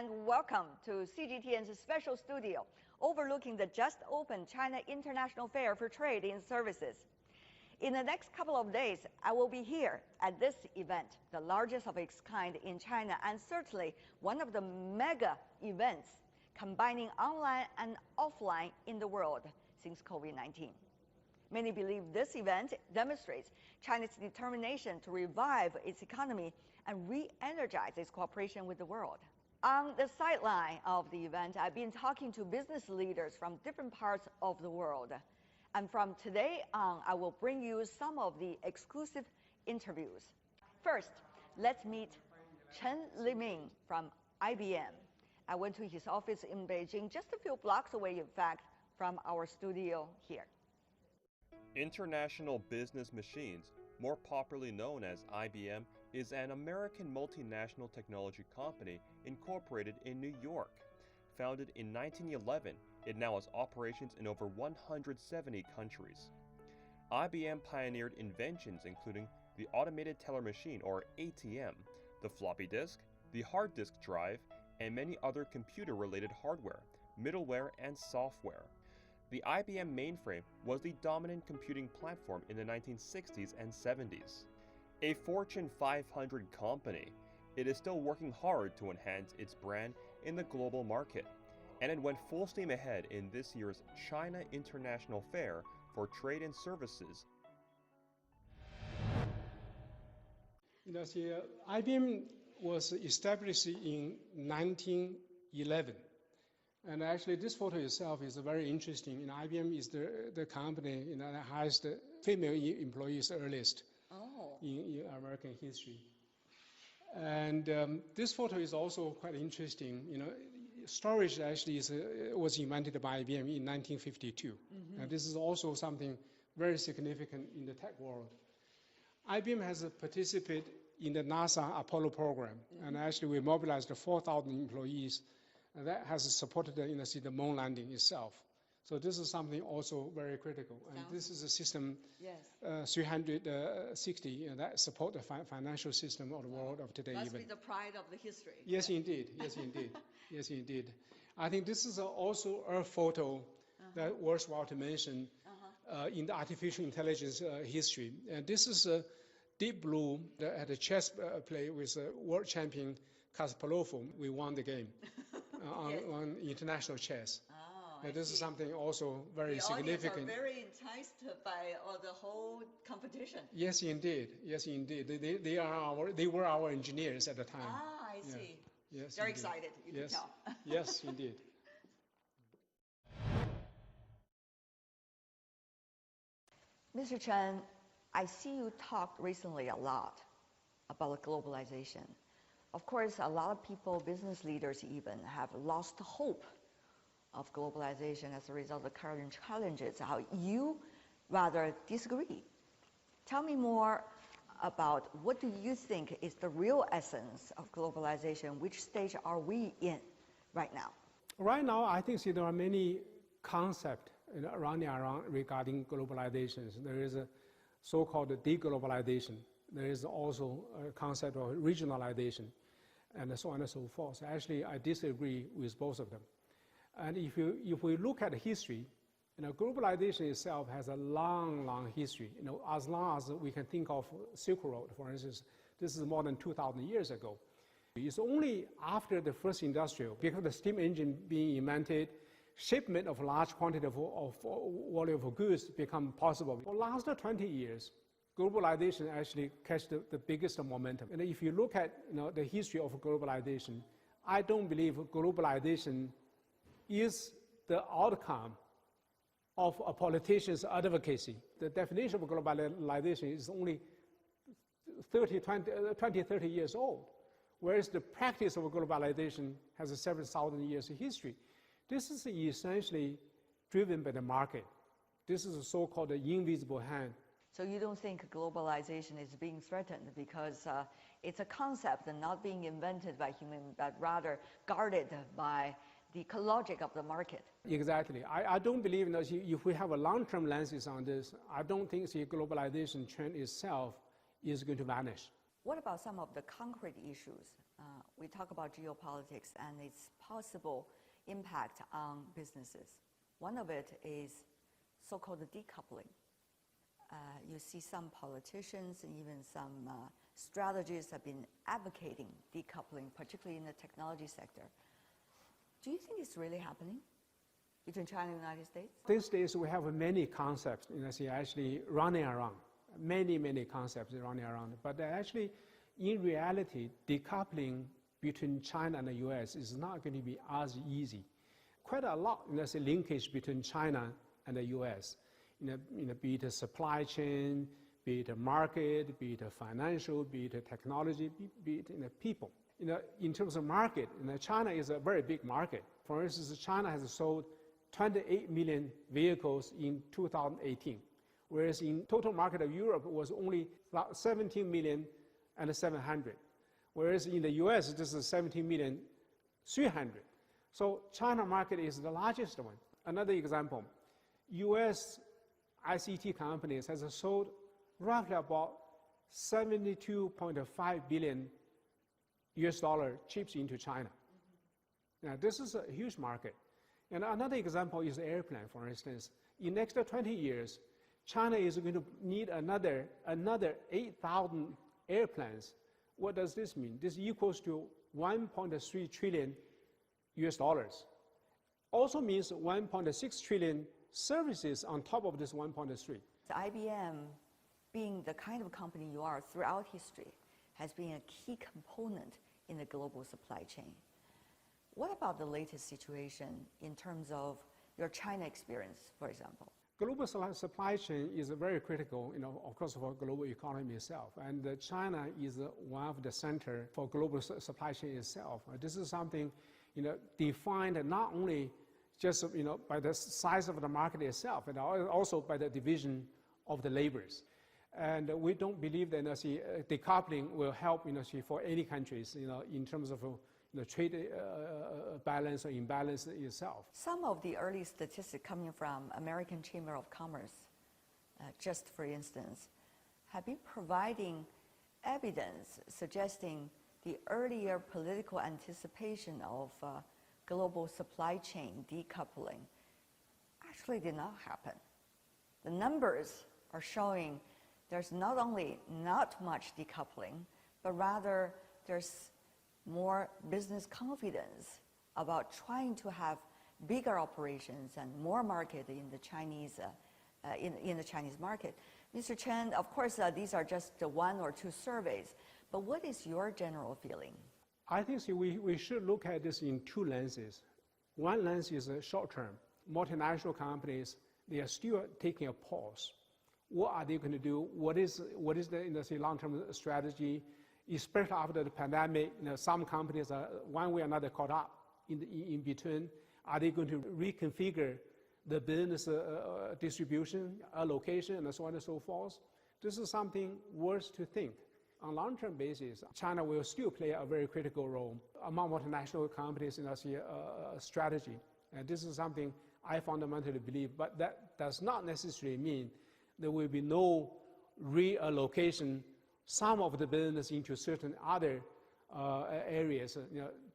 and welcome to CGTN's special studio overlooking the just opened China International Fair for Trade in Services. In the next couple of days, I will be here at this event, the largest of its kind in China, and certainly one of the mega events combining online and offline in the world since COVID-19. Many believe this event demonstrates China's determination to revive its economy and re-energize its cooperation with the world. On the sideline of the event, I've been talking to business leaders from different parts of the world. And from today on, I will bring you some of the exclusive interviews. First, let's meet Chen Liming from IBM. I went to his office in Beijing, just a few blocks away, in fact, from our studio here. International Business Machines, more popularly known as IBM, is an American multinational technology company incorporated in New York. Founded in 1911, it now has operations in over 170 countries. IBM pioneered inventions including the automated teller machine, or ATM, the floppy disk, the hard disk drive, and many other computer-related hardware, middleware, and software. The IBM mainframe was the dominant computing platform in the 1960s and 70s. A Fortune 500 company, it is still working hard to enhance its brand in the global market, and it went full steam ahead in this year's China International Fair for Trade and Services. IBM was established in 1911. And actually, this photo itself is very interesting. IBM is the company that has the female employees earliest in American history. And this photo is also quite interesting. Storage actually was invented by IBM in 1952. Mm-hmm. And this is also something very significant in the tech world. IBM has participated in the NASA Apollo program, mm-hmm. and actually we mobilized 4,000 employees, and that has supported the moon landing itself. So this is something also very critical. And this is a system, yes. 360, that support the financial system of the world of today. Must be the pride of the history. Yes, indeed. Yes, indeed. Yes, indeed. I think this is also a photo that worthwhile to mention in the artificial intelligence history. And this is Deep Blue at a chess play with world champion Kasparov. We won the game on international chess. And this is something also very significant. The audience are very enticed by the whole competition. Yes, indeed. Yes, indeed. They were our engineers at the time. I see. Yes, they're indeed. Excited. You yes. can tell. Yes, indeed. Mr. Chen, I see you talked recently a lot about globalization. Of course, a lot of people, business leaders even, have lost hope of globalization as a result of the current challenges. How you rather disagree. Tell me more about what do you think is the real essence of globalization? Which stage are we in right now? Right now, I think there are many concepts around regarding globalization. There is a so-called deglobalization. There is also a concept of regionalization, and so on and so forth. Actually, I disagree with both of them. And if we look at history, globalization itself has a long history. As long as we can think of Silk Road, for instance, this is more than 2,000 years ago. It's only after the first industrial, because the steam engine being invented, shipment of large quantity of volume of goods become possible. For the last 20 years, globalization actually catch the biggest momentum. And if you look at the history of globalization, I don't believe globalization is the outcome of a politician's advocacy. The definition of globalization is only 20, 30 years old, whereas the practice of globalization has several thousand years of history. This is essentially driven by the market. This is a so-called invisible hand. So you don't think globalization is being threatened because it's a concept and not being invented by humans, but rather guarded by the logic of the market? Exactly. I don't believe if we have a long-term lenses on this, I don't think the globalization trend itself is going to vanish. What about some of the concrete issues we talk about geopolitics and its possible impact on businesses. One of it is so-called decoupling. You see some politicians and even some strategists have been advocating decoupling, particularly in the technology sector. Do you think it's really happening between China and the United States? These days we have many concepts actually running around, many concepts running around. But actually, in reality, decoupling between China and the US is not going to be as easy. Quite a lot linkage between China and the US. Be it a supply chain, be it a market, be it a financial, be it a technology, be it people. In terms of market, China is a very big market. For instance, China has sold 28 million vehicles in 2018, whereas in total market of Europe was only 17 million and 700, whereas in the US this is 17 million 300. So China market is the largest one. Another example, US ICT companies has sold roughly about 72.5 billion US dollar chips into China. Now this is a huge market. And another example is the airplane, for instance. In the next 20 years, China is going to need another 8,000 airplanes. What does this mean? This equals to 1.3 trillion US dollars. Also means 1.6 trillion services on top of this 1.3. So IBM, being the kind of company you are throughout history, has been a key component in the global supply chain. What about the latest situation in terms of your China experience, for example? Global supply chain is very critical, of course, for global economy itself. And China is one of the center for global supply chain itself. This is something, defined not only just, by the size of the market itself, and also by the division of the labors. And we don't believe that decoupling will help for any countries in terms of trade balance or imbalance itself. Some of the early statistics coming from American Chamber of Commerce, just for instance, have been providing evidence suggesting the earlier political anticipation of global supply chain decoupling actually did not happen. The numbers are showing there's not only not much decoupling, but rather there's more business confidence about trying to have bigger operations and more market in the Chinese in the Chinese market. Mr. Chen, of course, these are just one or two surveys, but what is your general feeling? I think we should look at this in two lenses. One lens is short term. Multinational companies, they are still taking a pause. What are they going to do? What is the long-term strategy? Especially after the pandemic, some companies are one way or another caught up in between. Are they going to reconfigure the business distribution, allocation, and so on and so forth? This is something worth to think. On a long-term basis, China will still play a very critical role among multinational companies in strategy. And this is something I fundamentally believe, but that does not necessarily mean there will be no reallocation some of the business into certain other areas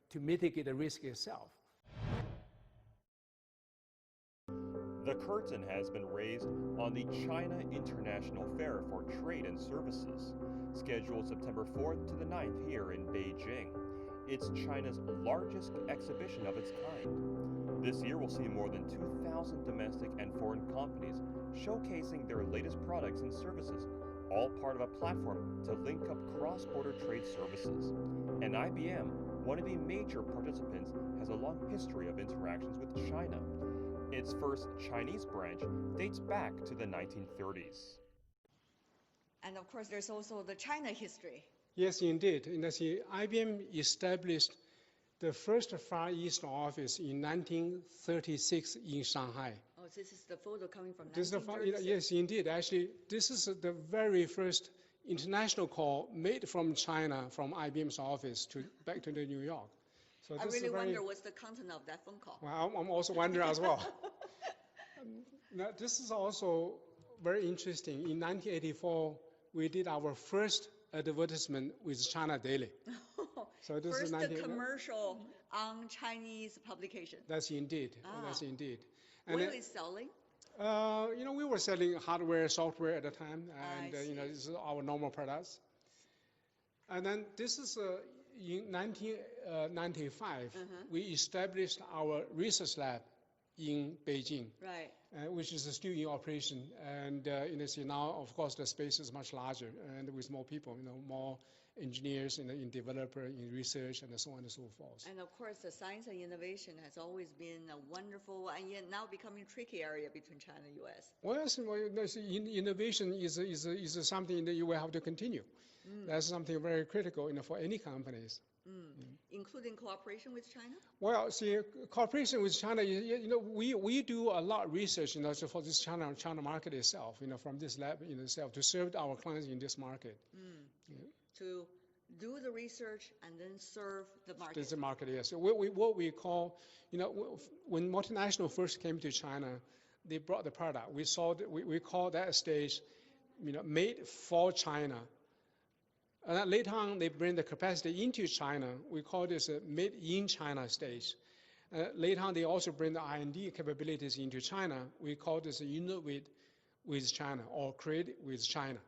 to mitigate the risk itself. The curtain has been raised on the China International Fair for Trade and Services, scheduled September 4th to the 9th here in Beijing. It's China's largest exhibition of its kind. This year will see more than 2,000 domestic and foreign companies showcasing their latest products and services, all part of a platform to link up cross-border trade services. And IBM, one of the major participants, has a long history of interactions with China. Its first Chinese branch dates back to the 1930s. And of course, there's also the China history. Yes, indeed. IBM established the first Far East office in 1936 in Shanghai. Oh, this is the photo coming from 1936? Yes, indeed. Actually, this is the very first international call made from China, from IBM's office back to New York. So I really wonder what's the content of that phone call. Well, I'm also wondering as well. Now, this is also very interesting. In 1984, we did our first advertisement with China Daily. So this First is commercial on Chinese publication. That's indeed. That's indeed. And what are they selling? We were selling hardware, software at the time, and this is our normal products. And then this is in 1995, we established our research lab in Beijing, right? Which is still in operation. And now, of course, the space is much larger and with more people, more engineers in developer, in research, and so on and so forth. And of course, the science and innovation has always been a wonderful and yet now becoming tricky area between China and U.S. Well, innovation is something that you will have to continue. That's something very critical, for any companies. Including cooperation with China? Well, see, cooperation with China, we do a lot of research, for this China market itself, from this lab in itself to serve our clients in this market. To do the research and then serve the market. This is the market, yes. So what we call, when multinational first came to China, they brought the product. We call that stage, made for China. And then later on, they bring the capacity into China. We call this a made in China stage. Later on, they also bring the R&D capabilities into China. We call this innovate with China or create with China.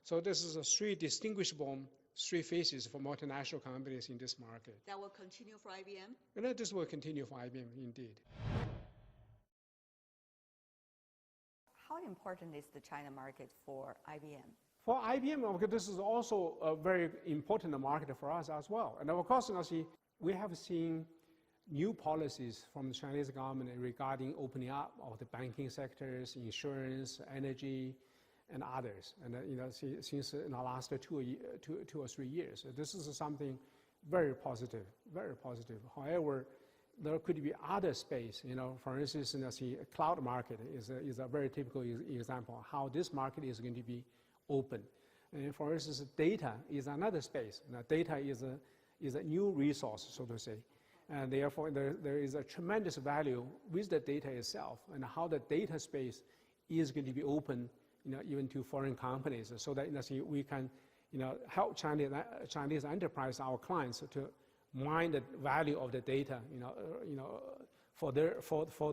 So this is three distinguishable phases for multinational companies in this market. That will continue for IBM? And this will continue for IBM, indeed. How important is the China market for IBM? For IBM, this is also a very important market for us as well. And of course, we have seen new policies from the Chinese government regarding opening up of the banking sectors, insurance, energy, and others. And since in the last two or 3 years, this is something very positive, very positive. However, there could be other space. For instance, the cloud market is a very typical example of how this market is going to be open. And for instance, data is another space. Data is a new resource, so to say. And therefore, there is a tremendous value with the data itself and how the data space is going to be open, even to foreign companies, so that we can, help Chinese enterprise, our clients, to mine the value of the data, for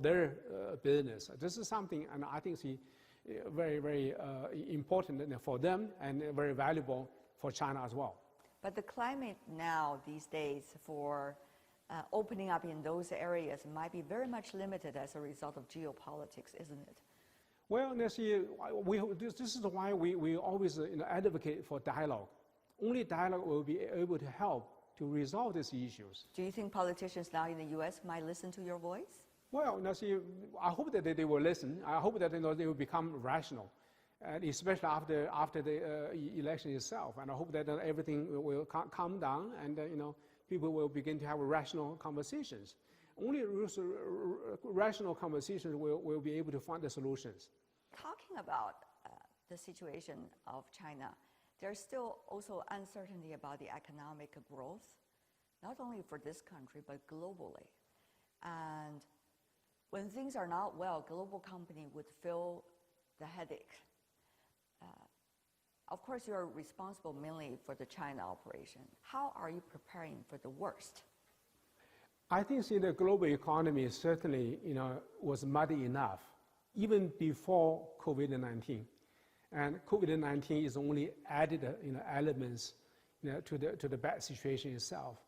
their business. This is something, and I think it's very, very important for them and very valuable for China as well. But the climate now these days for opening up in those areas might be very much limited as a result of geopolitics, isn't it? Well, this is why we always advocate for dialogue. Only dialogue will be able to help to resolve these issues. Do you think politicians now in the U.S. might listen to your voice? Well, I hope that they will listen. I hope that they will become rational, and especially after the election itself. And I hope that everything will calm down, and people will begin to have rational conversations. Only rational conversations will be able to find the solutions. Talking about the situation of China, there's still also uncertainty about the economic growth, not only for this country, but globally. And when things are not well, global company would feel the headache. Of course, you're responsible mainly for the China operation. How are you preparing for the worst? I think the global economy certainly, was muddy enough, even before COVID-19. And COVID-19 is only added, elements, to the bad situation itself.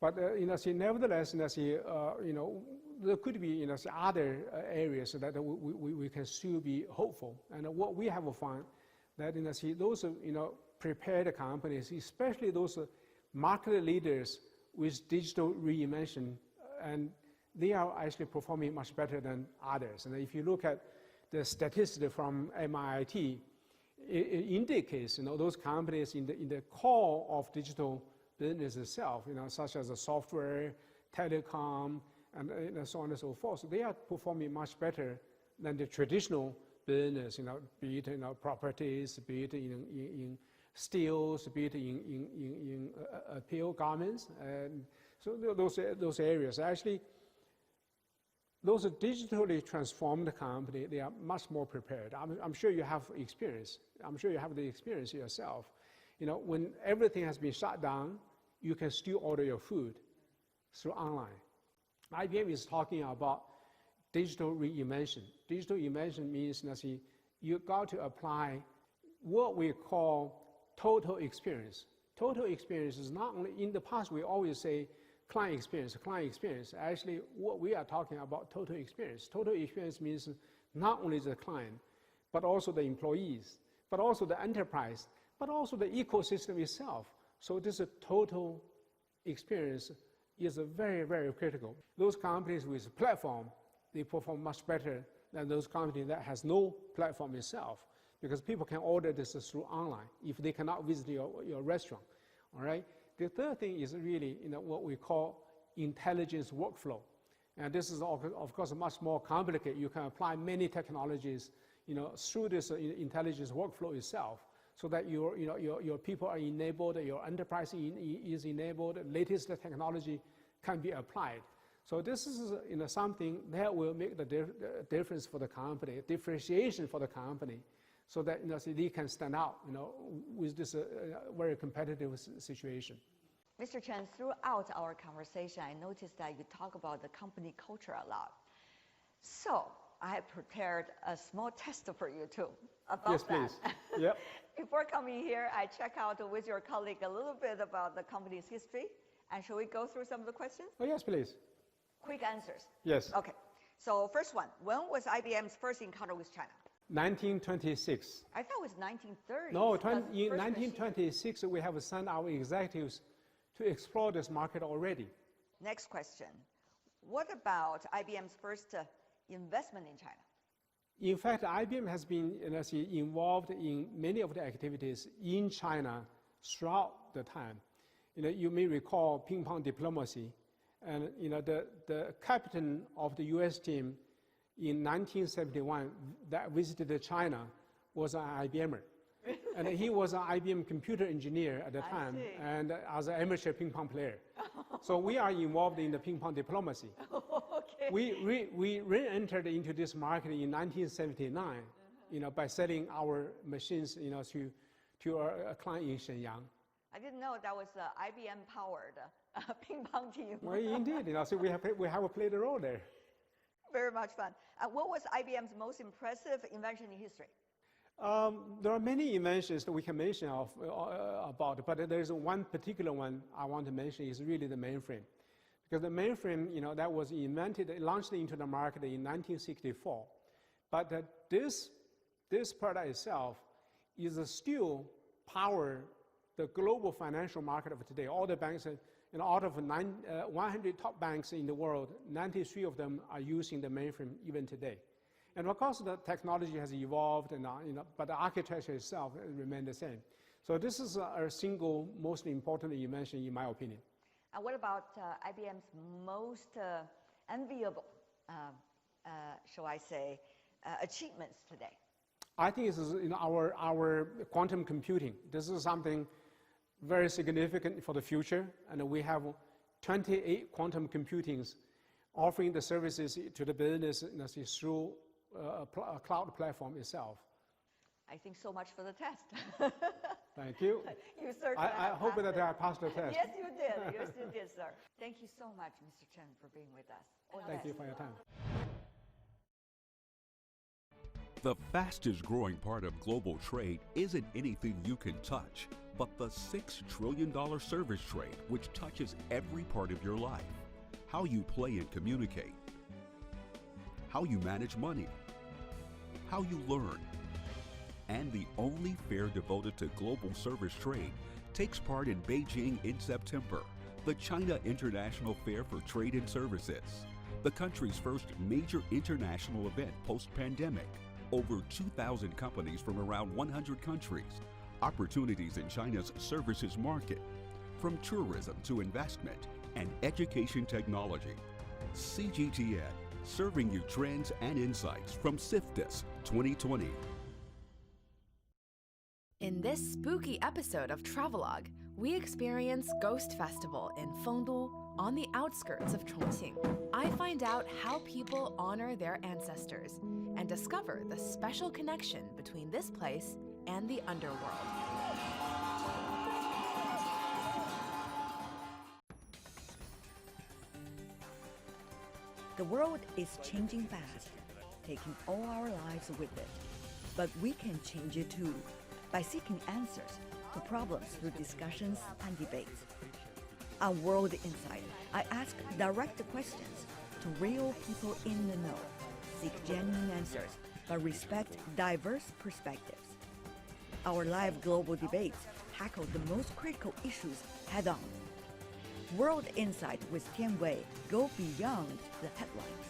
But nevertheless, there could be, other areas that we can still be hopeful. And what we have found that, those, prepared companies, especially those market leaders with digital reinvention, and they are actually performing much better than others. And if you look at the statistics from MIT, it indicates, those companies in the core of digital business itself, such as the software, telecom, and so on and so forth. So they are performing much better than the traditional business, be it properties, be it in steels, be it in apparel garments, and so those areas. Actually, those digitally transformed companies, they are much more prepared. I'm sure you have experience. I'm sure you have the experience yourself. When everything has been shut down, you can still order your food through online. IBM is talking about digital reinvention. Digital reinvention means that you got to apply what we call total experience. Total experience is not only, in the past we always say client experience, client experience. Actually, what we are talking about total experience. Total experience means not only the client, but also the employees, but also the enterprise, but also the ecosystem itself. So this total experience is very, very critical. Those companies with platform, they perform much better than those companies that has no platform itself, because people can order this through online if they cannot visit your restaurant, all right? The third thing is really what we call intelligence workflow. And this is, of course, much more complicated. You can apply many technologies through this intelligence workflow itself, so that your people are enabled, your enterprise is enabled, latest technology can be applied. So this is something that will make the difference for the company, differentiation for the company, so that so they can stand out with this very competitive situation. Mr. Chen, throughout our conversation, I noticed that you talk about the company culture a lot. So I have prepared a small test for you too about yes, that. Please. Yep. Before coming here, I check out with your colleague a little bit about the company's history. And shall we go through some of the questions? Oh, yes, please. Quick answers. Yes. Okay. So first one, when was IBM's first encounter with China? 1926. I thought it was 1930. No, in 1926, we have sent our executives to explore this market already. Next question. What about IBM's first investment in China? In fact, IBM has been involved in many of the activities in China throughout the time. You may recall ping-pong diplomacy. And the captain of the US team in 1971 that visited China was an IBMer. And he was an IBM computer engineer at the time, and as an amateur ping pong player. So we are involved in the ping pong diplomacy. Okay. We re-entered into this market in 1979, by selling our machines, to a client in Shenyang. I didn't know that was an IBM-powered ping pong team. Well, indeed, so we have played a role there. Very much fun. What was IBM's most impressive invention in history? There are many inventions that we can mention about, but there's one particular one I want to mention is really the mainframe. Because the mainframe, that was launched into the market in 1964. But this product itself is still power the global financial market of today. All the banks, out of 100 top banks in the world, 93 of them are using the mainframe even today. And of course, the technology has evolved, but the architecture itself remained the same. So this is a single most important invention, in my opinion. And what about IBM's most enviable, shall I say, achievements today? I think it's our quantum computing. This is something very significant for the future, and we have 28 quantum computings offering the services to the business through a cloud platform itself. I think so much for the test. Thank you. You certainly I hope that I passed the test. Yes, you did. Yes, you did, sir. Thank you so much, Mr. Chen, for being with us. Thank you for your time. The fastest growing part of global trade isn't anything you can touch, but the $6 trillion service trade, which touches every part of your life. How you play and communicate, how you manage money, how you learn. And the only fair devoted to global service trade takes part in Beijing in September, the China International Fair for Trade and Services, the country's first major international event post-pandemic. Over 2,000 companies from around 100 countries, opportunities in China's services market, from tourism to investment and education technology. CGTN, serving you trends and insights from CIFTIS 2020. In this spooky episode of Travelogue, we experience Ghost Festival in Fengdu on the outskirts of Chongqing. I find out how people honor their ancestors and discover the special connection between this place and the underworld. The world is changing fast, taking all our lives with it. But we can change it too, by seeking answers to problems through discussions and debates. On World Insight, I ask direct questions to real people in the know, seek genuine answers, but respect diverse perspectives. Our live global debates tackle the most critical issues head-on. World Insight with Tian Wei go beyond the headlines.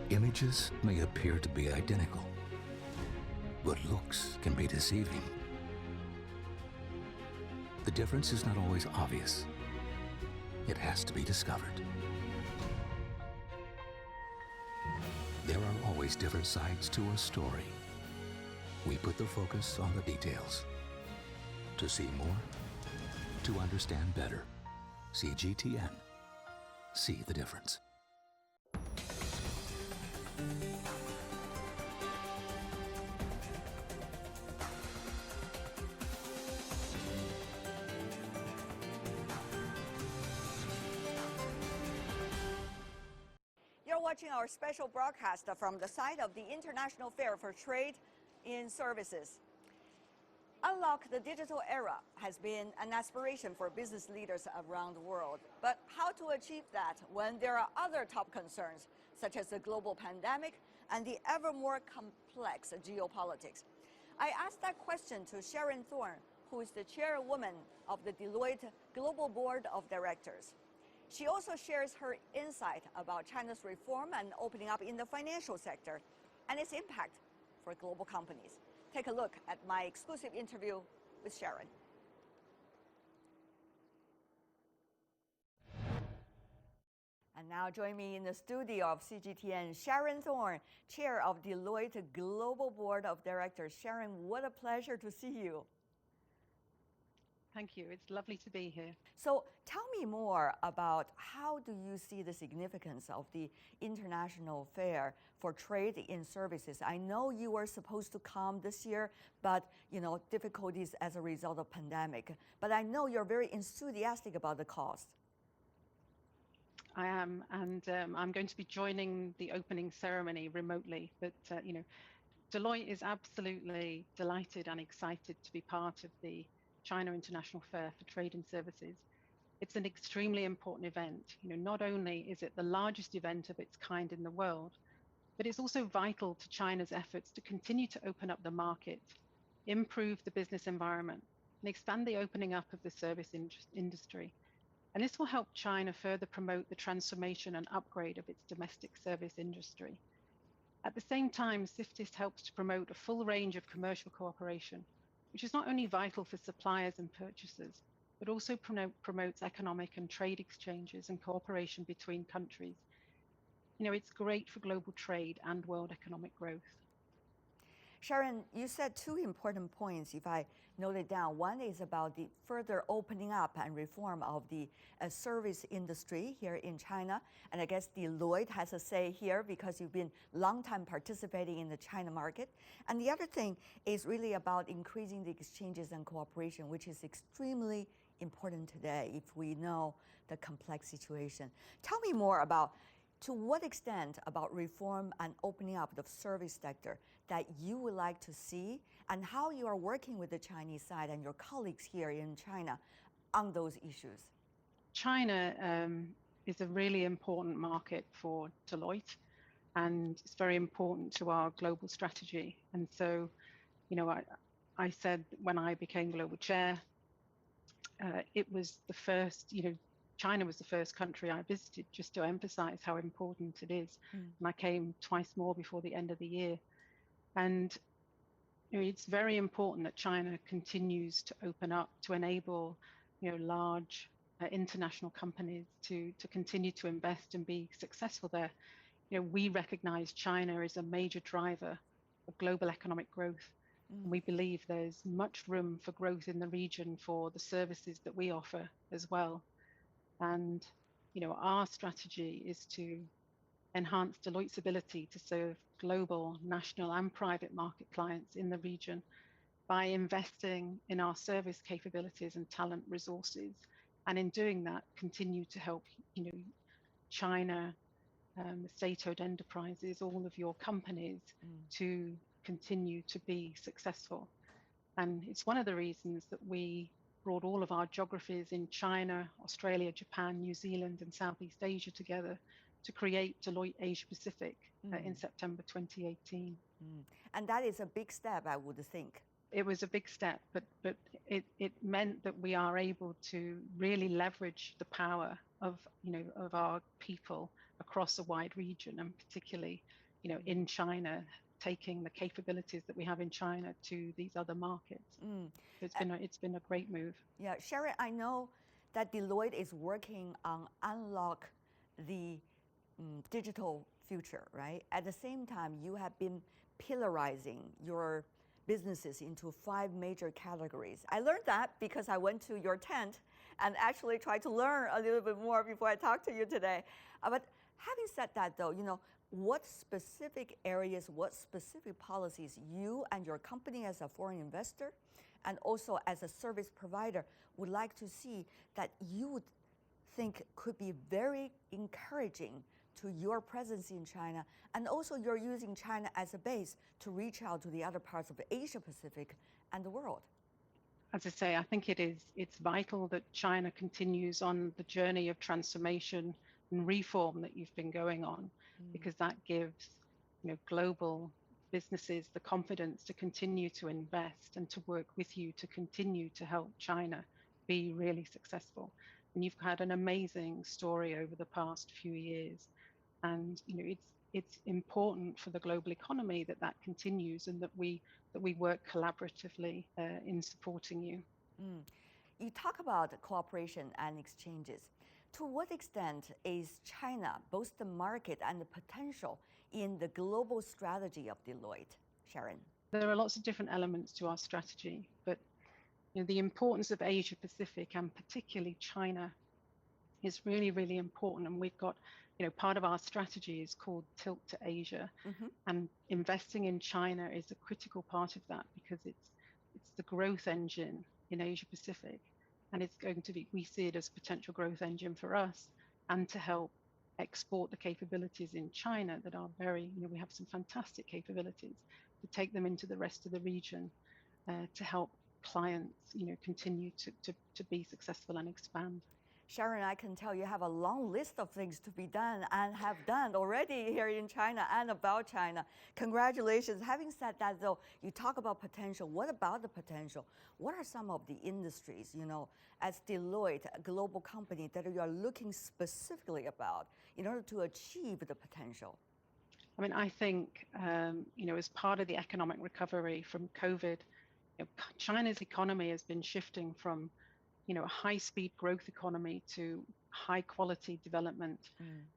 Images may appear to be identical, but looks can be deceiving. The difference is not always obvious. It has to be discovered. There are always different sides to a story. We put the focus on the details. To see more, to understand better. CGTN. See the difference. You're watching our special broadcast from the site of the International Fair for Trade in Services. Unlock the digital era has been an aspiration for business leaders around the world. But how to achieve that when there are other top concerns, such as the global pandemic and the ever more complex geopolitics? I asked that question to Sharon Thorne, who is the chairwoman of the Deloitte Global Board of Directors. She also shares her insight about China's reform and opening up in the financial sector and its impact for global companies. Take a look at my exclusive interview with Sharon. And now join me in the studio of CGTN, Sharon Thorne, chair of Deloitte Global Board of Directors. Sharon, what a pleasure to see you. Thank you. It's lovely to be here. So tell me more about how do you see the significance of the International Fair for Trade in Services? I know you were supposed to come this year, but difficulties as a result of pandemic. But I know you're very enthusiastic about the cause. I am, and I'm going to be joining the opening ceremony remotely. But Deloitte is absolutely delighted and excited to be part of the China International Fair for Trade and Services. It's an extremely important event. Not only is it the largest event of its kind in the world, but it's also vital to China's efforts to continue to open up the market, improve the business environment, and expand the opening up of the service industry. And this will help China further promote the transformation and upgrade of its domestic service industry. At the same time, CIFTIS helps to promote a full range of commercial cooperation, which is not only vital for suppliers and purchasers, but also promotes economic and trade exchanges and cooperation between countries. It's great for global trade and world economic growth. Sharon, you said two important points, if I note it down. One is about the further opening up and reform of the service industry here in China. And I guess Deloitte has a say here because you've been long time participating in the China market. And the other thing is really about increasing the exchanges and cooperation, which is extremely important today if we know the complex situation. Tell me more about to what extent about reform and opening up the service sector that you would like to see, and how you are working with the Chinese side and your colleagues here in China on those issues? China is a really important market for Deloitte, and it's very important to our global strategy. And so, I said when I became global chair, it was the first, China was the first country I visited, just to emphasize how important it is. And I came twice more before the end of the year. And it's very important that China continues to open up to enable large international companies to continue to invest and be successful there. We recognize China as a major driver of global economic growth. And we believe there's much room for growth in the region for the services that we offer as well. And our strategy is to enhance Deloitte's ability to serve global, national and private market clients in the region by investing in our service capabilities and talent resources. And in doing that, continue to help China, the state-owned enterprises, all of your companies to continue to be successful. And it's one of the reasons that we brought all of our geographies in China, Australia, Japan, New Zealand, and Southeast Asia together to create Deloitte Asia Pacific in September 2018. And that is a big step, I would think. It was a big step, but it meant that we are able to really leverage the power of our people across a wide region, and particularly in China, taking the capabilities that we have in China to these other markets. It's been a great move. Yeah, Sharon, I know that Deloitte is working on unlock the digital future, right? At the same time, you have been pillarizing your businesses into 5 major categories. I learned that because I went to your tent and actually tried to learn a little bit more before I talked to you today. But having said that, though, what specific areas, what specific policies you and your company as a foreign investor and also as a service provider would like to see that you would think could be very encouraging to your presence in China, and also you're using China as a base to reach out to the other parts of Asia Pacific and the world? As I say, I think it's vital that China continues on the journey of transformation and reform that you've been going on, because that gives global businesses the confidence to continue to invest and to work with you to continue to help China be really successful. And you've had an amazing story over the past few years. And it's important for the global economy that continues, and that we work collaboratively in supporting you. You talk about cooperation and exchanges. To what extent is China both the market and the potential in the global strategy of Deloitte, Sharon? There are lots of different elements to our strategy, but the importance of Asia Pacific and particularly China is really, really important. And we've got part of our strategy is called Tilt to Asia, and investing in China is a critical part of that, because it's the growth engine in Asia Pacific, and it's going to be, we see it as a potential growth engine for us, and to help export the capabilities in China that are very, we have some fantastic capabilities, to take them into the rest of the region, to help clients, continue to be successful and expand. Sharon, I can tell you have a long list of things to be done and have done already here in China and about China. Congratulations. Having said that, though, you talk about potential. What about the potential? What are some of the industries, as Deloitte, a global company, that you are looking specifically about in order to achieve the potential? I mean, I think, as part of the economic recovery from COVID, China's economy has been shifting from a high-speed growth economy to high-quality development,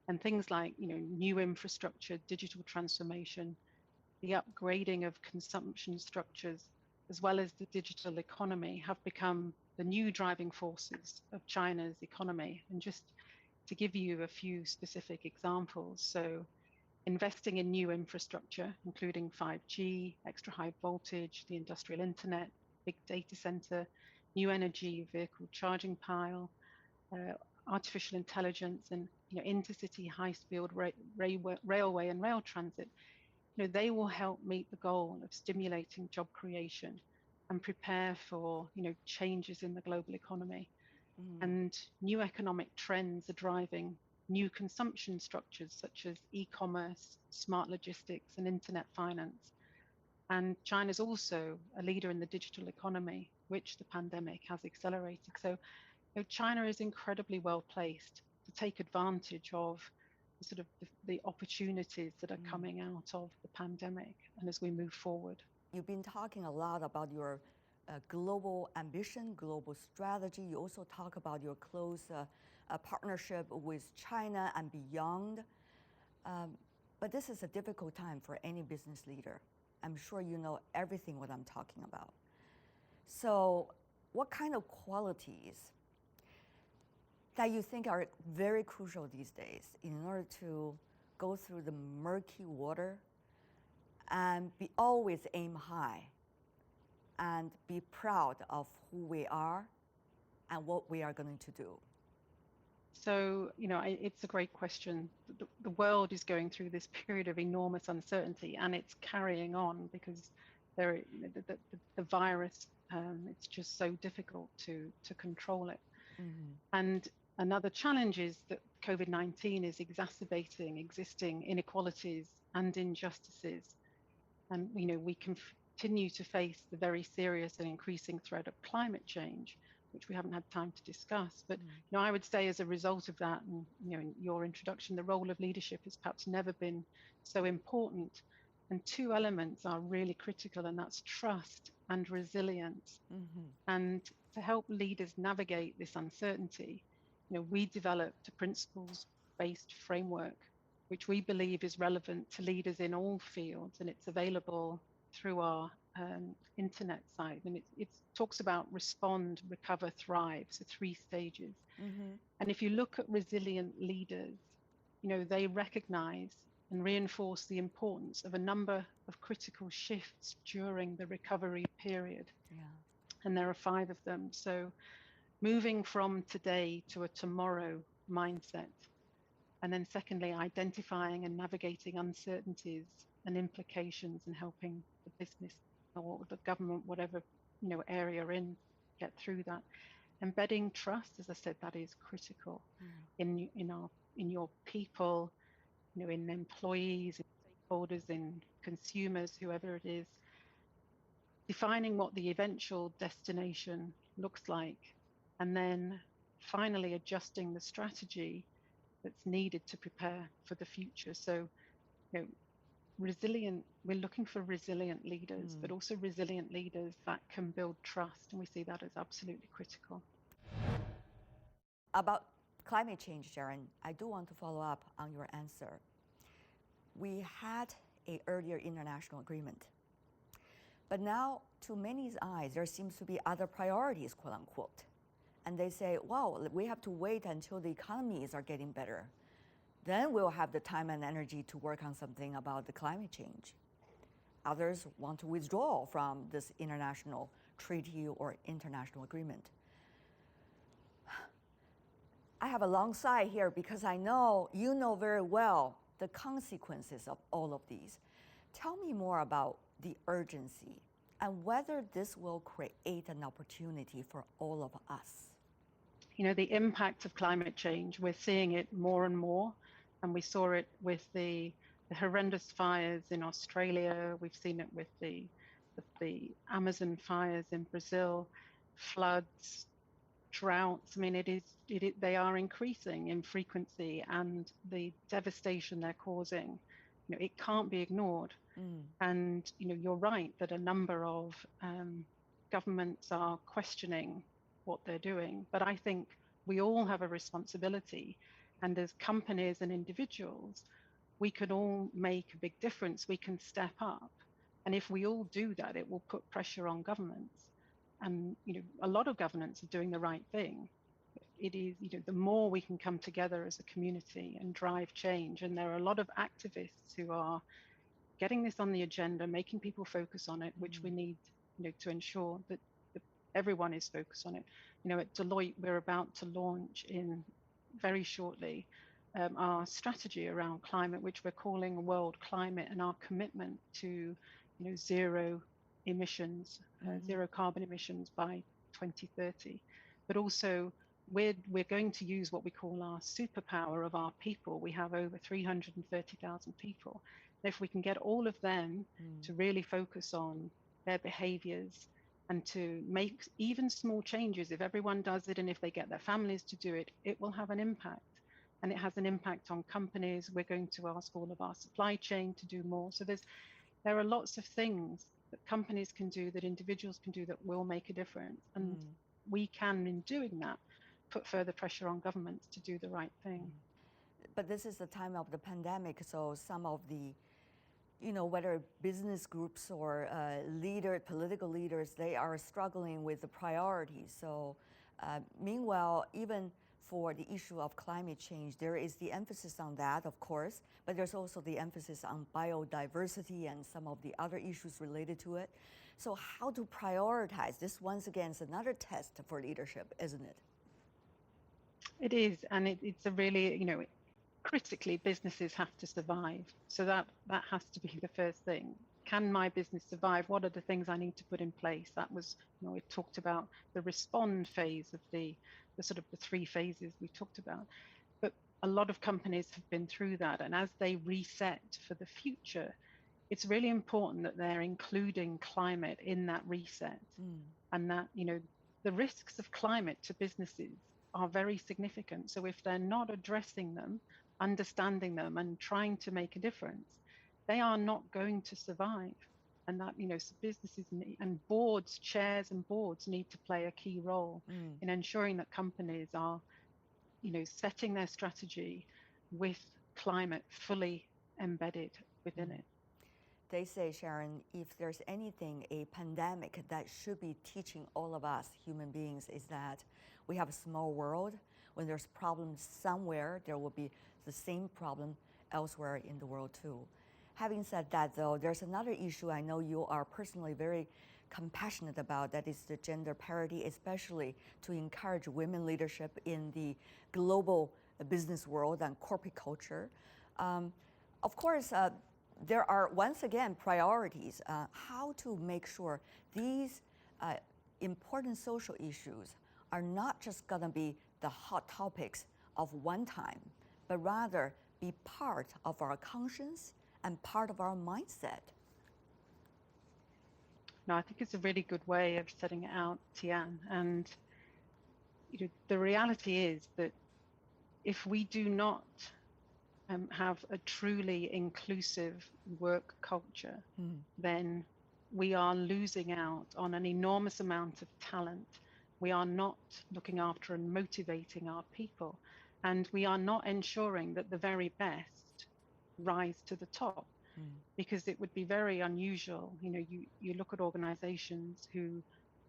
and things like new infrastructure, digital transformation, the upgrading of consumption structures, as well as the digital economy, have become the new driving forces of China's economy. And just to give you a few specific examples, so investing in new infrastructure, including 5G, extra high voltage, the industrial internet, big data center, new energy vehicle charging pile, artificial intelligence, and intercity high-speed railway and rail transit. They will help meet the goal of stimulating job creation and prepare for changes in the global economy. And new economic trends are driving new consumption structures such as e-commerce, smart logistics, and internet finance. And China is also a leader in the digital economy, which the pandemic has accelerated. So China is incredibly well placed to take advantage of the opportunities that are coming out of the pandemic, and as we move forward. You've been talking a lot about your global ambition, global strategy. You also talk about your close partnership with China and beyond. But this is a difficult time for any business leader. I'm sure you know everything what I'm talking about. So what kind of qualities that you think are very crucial these days in order to go through the murky water and always aim high and be proud of who we are and what we are going to do? So, it's a great question. The world is going through this period of enormous uncertainty, and it's carrying on because the virus, it's just so difficult to control it. Mm-hmm. And another challenge is that COVID-19 is exacerbating existing inequalities and injustices. And, we continue to face the very serious and increasing threat of climate change, which we haven't had time to discuss. But I would say as a result of that, and in your introduction, the role of leadership has perhaps never been so important. And two elements are really critical, and that's trust and resilience. Mm-hmm. And to help leaders navigate this uncertainty, we developed a principles-based framework, which we believe is relevant to leaders in all fields, and it's available through our internet site. And it talks about respond, recover, thrive, so 3 stages. Mm-hmm. And if you look at resilient leaders, they recognize and reinforce the importance of a number of critical shifts during the recovery period. Yeah. And there are 5 of them. So moving from today to a tomorrow mindset. And then secondly, identifying and navigating uncertainties and implications and helping the business or the government, whatever area you're in, get through that. Embedding trust, as I said, that is critical in your people, in employees, in stakeholders, in consumers, whoever it is. Defining what the eventual destination looks like, and then finally adjusting the strategy that's needed to prepare for the future. So, we're looking for resilient leaders, but also resilient leaders that can build trust, and we see that as absolutely critical. About climate change, Sharon, I do want to follow up on your answer. We had an earlier international agreement, but now, to many's eyes, there seems to be other priorities, quote unquote. And they say, well, we have to wait until the economies are getting better. Then we'll have the time and energy to work on something about the climate change. Others want to withdraw from this international treaty or international agreement. I have a long sigh here because I know you know very well the consequences of all of these. Tell me more about the urgency and whether this will create an opportunity for all of us. The impact of climate change, we're seeing it more and more, and we saw it with the horrendous fires in Australia. We've seen it with the Amazon fires in Brazil, floods, droughts. I mean, they are increasing in frequency, and the devastation they're causing, it can't be ignored. And you're right that a number of governments are questioning what they're doing, but I think we all have a responsibility, and as companies and individuals, we can all make a big difference. We can step up, and if we all do that, it will put pressure on governments. And a lot of governments are doing the right thing. It is, the more we can come together as a community and drive change, and there are a lot of activists who are getting this on the agenda, making people focus on it, which we need, to ensure that everyone is focused on it. At Deloitte, we're about to launch in very shortly our strategy around climate, which we're calling World Climate, and our commitment to, zero emissions, zero carbon emissions by 2030. But also, we're going to use what we call our superpower of our people. We have over 330,000 people. And if we can get all of them to really focus on their behaviors and to make even small changes, if everyone does it and if they get their families to do it, it will have an impact. And it has an impact on companies. We're going to ask all of our supply chain to do more. So there are lots of things that companies can do, that individuals can do, that will make a difference. And we can, in doing that, put further pressure on governments to do the right thing. But this is the time of the pandemic, so some of the, whether business groups or political leaders, they are struggling with the priorities. So meanwhile, even for the issue of climate change, there is the emphasis on that, of course, but there's also the emphasis on biodiversity and some of the other issues related to it. So how to prioritize this, once again, is another test for leadership, isn't it? It is, and it's a really, critically, businesses have to survive. So that has to be the first thing. Can my business survive? What are the things I need to put in place? That was, we talked about the respond phase of the sort of the 3 phases we talked about. But a lot of companies have been through that, and as they reset for the future, it's really important that they're including climate in that reset, and that, the risks of climate to businesses are very significant. So if they're not addressing them, understanding them, and trying to make a difference, they are not going to survive. And that, so businesses and boards, chairs and boards need to play a key role in ensuring that companies are, setting their strategy with climate fully embedded within it. They say, Sharon, if there's anything, a pandemic that should be teaching all of us human beings, is that we have a small world. When there's problems somewhere, there will be the same problem elsewhere in the world too. Having said that, though, there's another issue I know you are personally very compassionate about, that is the gender parity, especially to encourage women leadership in the global business world and corporate culture. Of course, there are, once again, priorities, how to make sure these important social issues are not just going to be the hot topics of one time, but rather be part of our conscience and part of our mindset. No, I think it's a really good way of setting it out, Tian. And the reality is that if we do not have a truly inclusive work culture, then we are losing out on an enormous amount of talent. We are not looking after and motivating our people, and we are not ensuring that the very best rise to the top, because it would be very unusual. You look at organizations who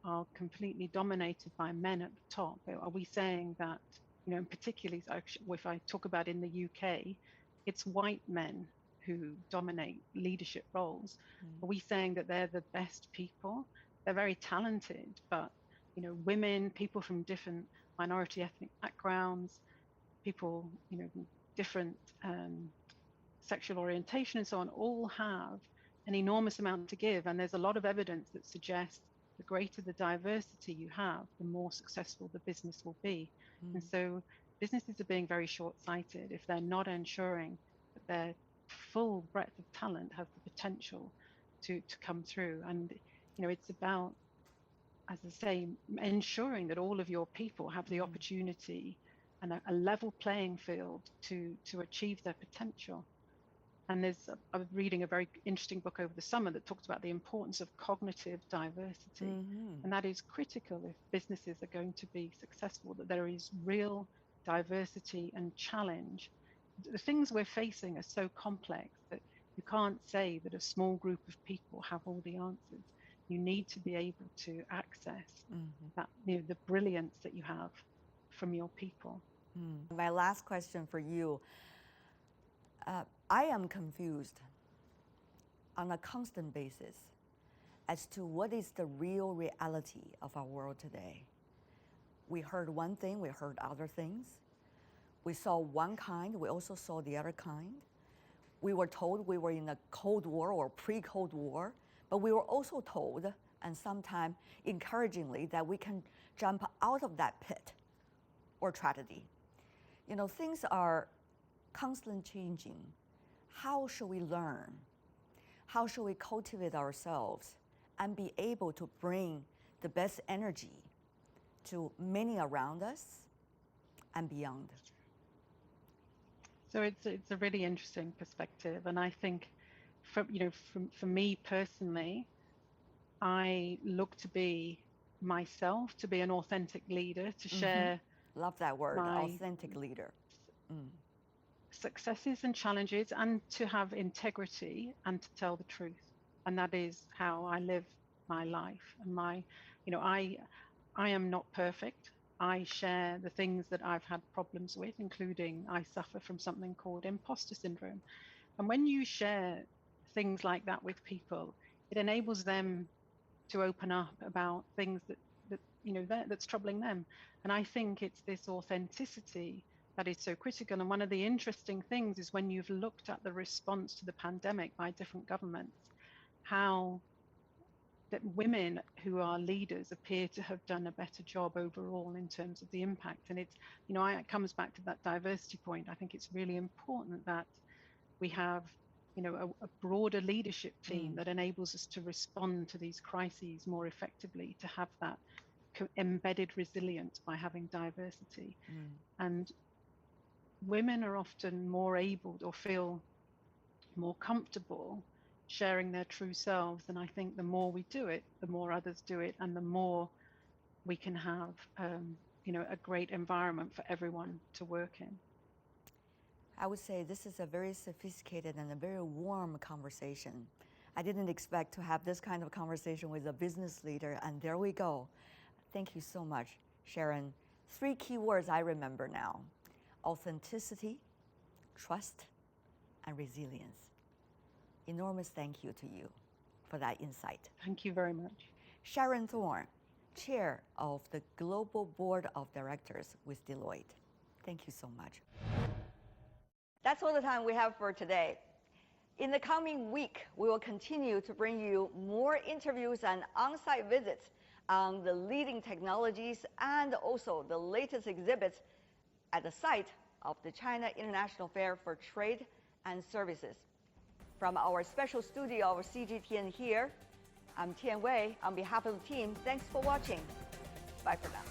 are completely dominated by men at the top. Are we saying that, and particularly if I talk about in the UK, it's white men who dominate leadership roles. Are we saying that they're the best people? They're very talented, but women, people from different minority ethnic backgrounds, people, different sexual orientation and so on, all have an enormous amount to give. And there's a lot of evidence that suggests the greater the diversity you have, the more successful the business will be. And so businesses are being very short-sighted if they're not ensuring that their full breadth of talent has the potential to come through. And, it's about, as I say, ensuring that all of your people have the opportunity and a level playing field to achieve their potential. And I was reading a very interesting book over the summer that talks about the importance of cognitive diversity. And that is critical if businesses are going to be successful, that there is real diversity and challenge. The things we're facing are so complex that you can't say that a small group of people have all the answers. You need to be able to access that, the brilliance that you have from your people. My last question for you. I am confused on a constant basis as to what is the real reality of our world today. We heard one thing, we heard other things. We saw one kind, we also saw the other kind. We were told we were in a Cold War or pre-Cold War, but we were also told, and sometimes encouragingly, that we can jump out of that pit or tragedy. Things are constantly changing. How should we learn? How should we cultivate ourselves and be able to bring the best energy to many around us and beyond? So it's a really interesting perspective, and I think, for me personally, I look to be myself, to be an authentic leader, to share. Love that word, authentic leader. Successes and challenges, and to have integrity and to tell the truth. And that is how I live my life. And I am not perfect. I share the things that I've had problems with, including I suffer from something called imposter syndrome. And when you share things like that with people, it enables them to open up about things that's troubling them. And I think it's this authenticity that is so critical. And one of the interesting things is when you've looked at the response to the pandemic by different governments, how that women who are leaders appear to have done a better job overall in terms of the impact. And it's, it comes back to that diversity point. I think it's really important that we have, a broader leadership team that enables us to respond to these crises more effectively, to have that embedded resilience by having diversity. And women are often more able or feel more comfortable sharing their true selves. And I think the more we do it, the more others do it, and the more we can have, a great environment for everyone to work in. I would say this is a very sophisticated and a very warm conversation. I didn't expect to have this kind of conversation with a business leader, and there we go. Thank you so much, Sharon. 3 key words I remember now: authenticity, trust, and resilience. Enormous thank you to you for that insight. Thank you very much. Sharon Thorne, Chair of the Global Board of Directors with Deloitte. Thank you so much. That's all the time we have for today. In the coming week, we will continue to bring you more interviews and on-site visits on the leading technologies and also the latest exhibits at the site of the China International Fair for Trade and Services. From our special studio of CGTN here, I'm Tian Wei. On behalf of the team, thanks for watching. Bye for now.